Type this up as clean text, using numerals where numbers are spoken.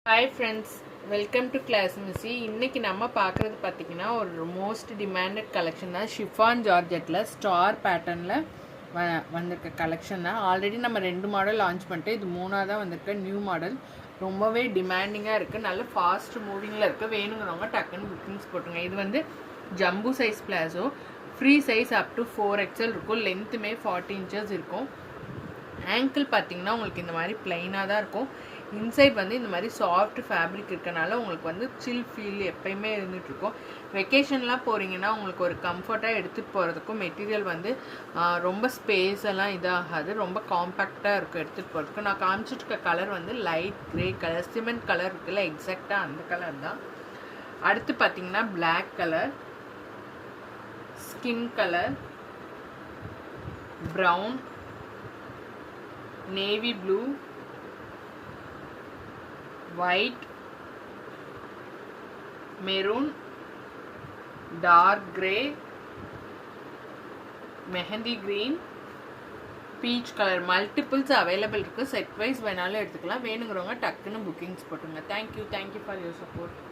Hi friends, welcome to class Missy. இன்றைக்கி நம்ம பார்க்குறது பார்த்திங்கன்னா ஒரு மோஸ்ட் டிமாண்டட் கலெக்ஷன் தான். ஷிஃபான் ஜார்ஜெட்டில் ஸ்டார் பேட்டர்னில் வந்திருக்க கலெக்ஷன் தான். ஆல்ரெடி நம்ம 2 மாடல் லான்ச் பண்ணிட்டு இது 3ஆக தான் வந்திருக்க நியூ மாடல். ரொம்பவே டிமாண்டிங்காக இருக்குது, நல்ல ஃபாஸ்ட் மூவிங்கில் இருக்குது. வேணுங்கிறவங்க டக்குன்னு புக்கிங்ஸ் போட்டுருங்க. இது வந்து jumbo size palazzo, free size up to 4XL இருக்கும். லென்த்துமே 40 inches இருக்கும். ஆங்கிள் பார்த்திங்கன்னா உங்களுக்கு இந்த மாதிரி ப்ளைனாக தான் இருக்கும். இன்சைட் வந்து இந்த மாதிரி சாஃப்ட் ஃபேப்ரிக் இருக்கனால உங்களுக்கு வந்து சில் ஃபீல் எப்பயுமே இருந்துகிட்ருக்கும். வெக்கேஷன்லாம் போகிறீங்கன்னா உங்களுக்கு ஒரு கம்ஃபர்ட்டாக எடுத்துகிட்டு போகிறதுக்கும் மெட்டீரியல் வந்து ரொம்ப ஸ்பேஸ் எல்லாம் இதாகாது, ரொம்ப காம்பேக்டாக இருக்கும் எடுத்துகிட்டு போகிறதுக்கு. நான் காமிச்சிட்ருக்க கலர் வந்து light grey colour, cement colour இருக்குல்ல, எக்ஸாக்டாக அந்த கலர் தான். அடுத்து பார்த்திங்கன்னா black colour, skin colour, brown, navy blue, white, maroon, dark grey, mehndi green, peach colour multiples available இருக்குது. செட் வைஸ் வேணாலும் எடுத்துக்கலாம். வேணுங்கிறவங்க டக்குன்னு புக்கிங்ஸ் போட்டுருங்க. Thank you for your support.